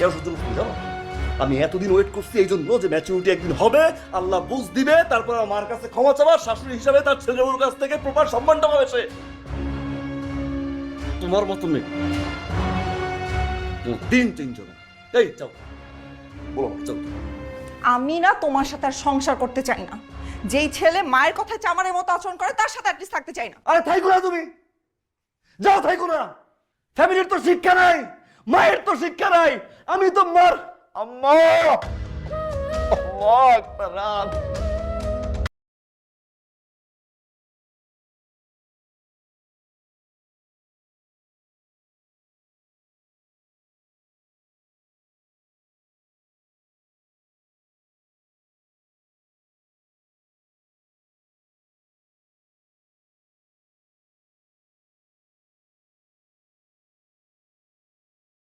কেন সহ্য করছি জানো? আমি এতদিন ওয়েট করছি এই জন্য যে ম্যাচুরিটি একদিন হবে, আল্লাহ বুঝ দিবে, তারপর আমার মার কাছে ক্ষমা চাবার, শাশুড়ি হিসাবে তার ছেলের কাছ থেকে প্রপার সম্মানটা পাবে সে। তোমার মতো মেয়ে দিন চেঞ্জ হবে। এই যাও, বলো যাও। আমি না তোমার সাথে আর সংসার করতে চাই না। যেই ছেলে মায়ের কথায় চামারের মতো আচরণ করে তার সাথে অ্যাটলিস্ট থাকতে চাই না। আরে থাইকো না তুমি, যাও থাইকো না। ফ্যামিলির তো শিক্ষা নাই, মায়ের তো শিক্ষা নাই। আমি তো মার আম্মা আল্লাহ আকবার।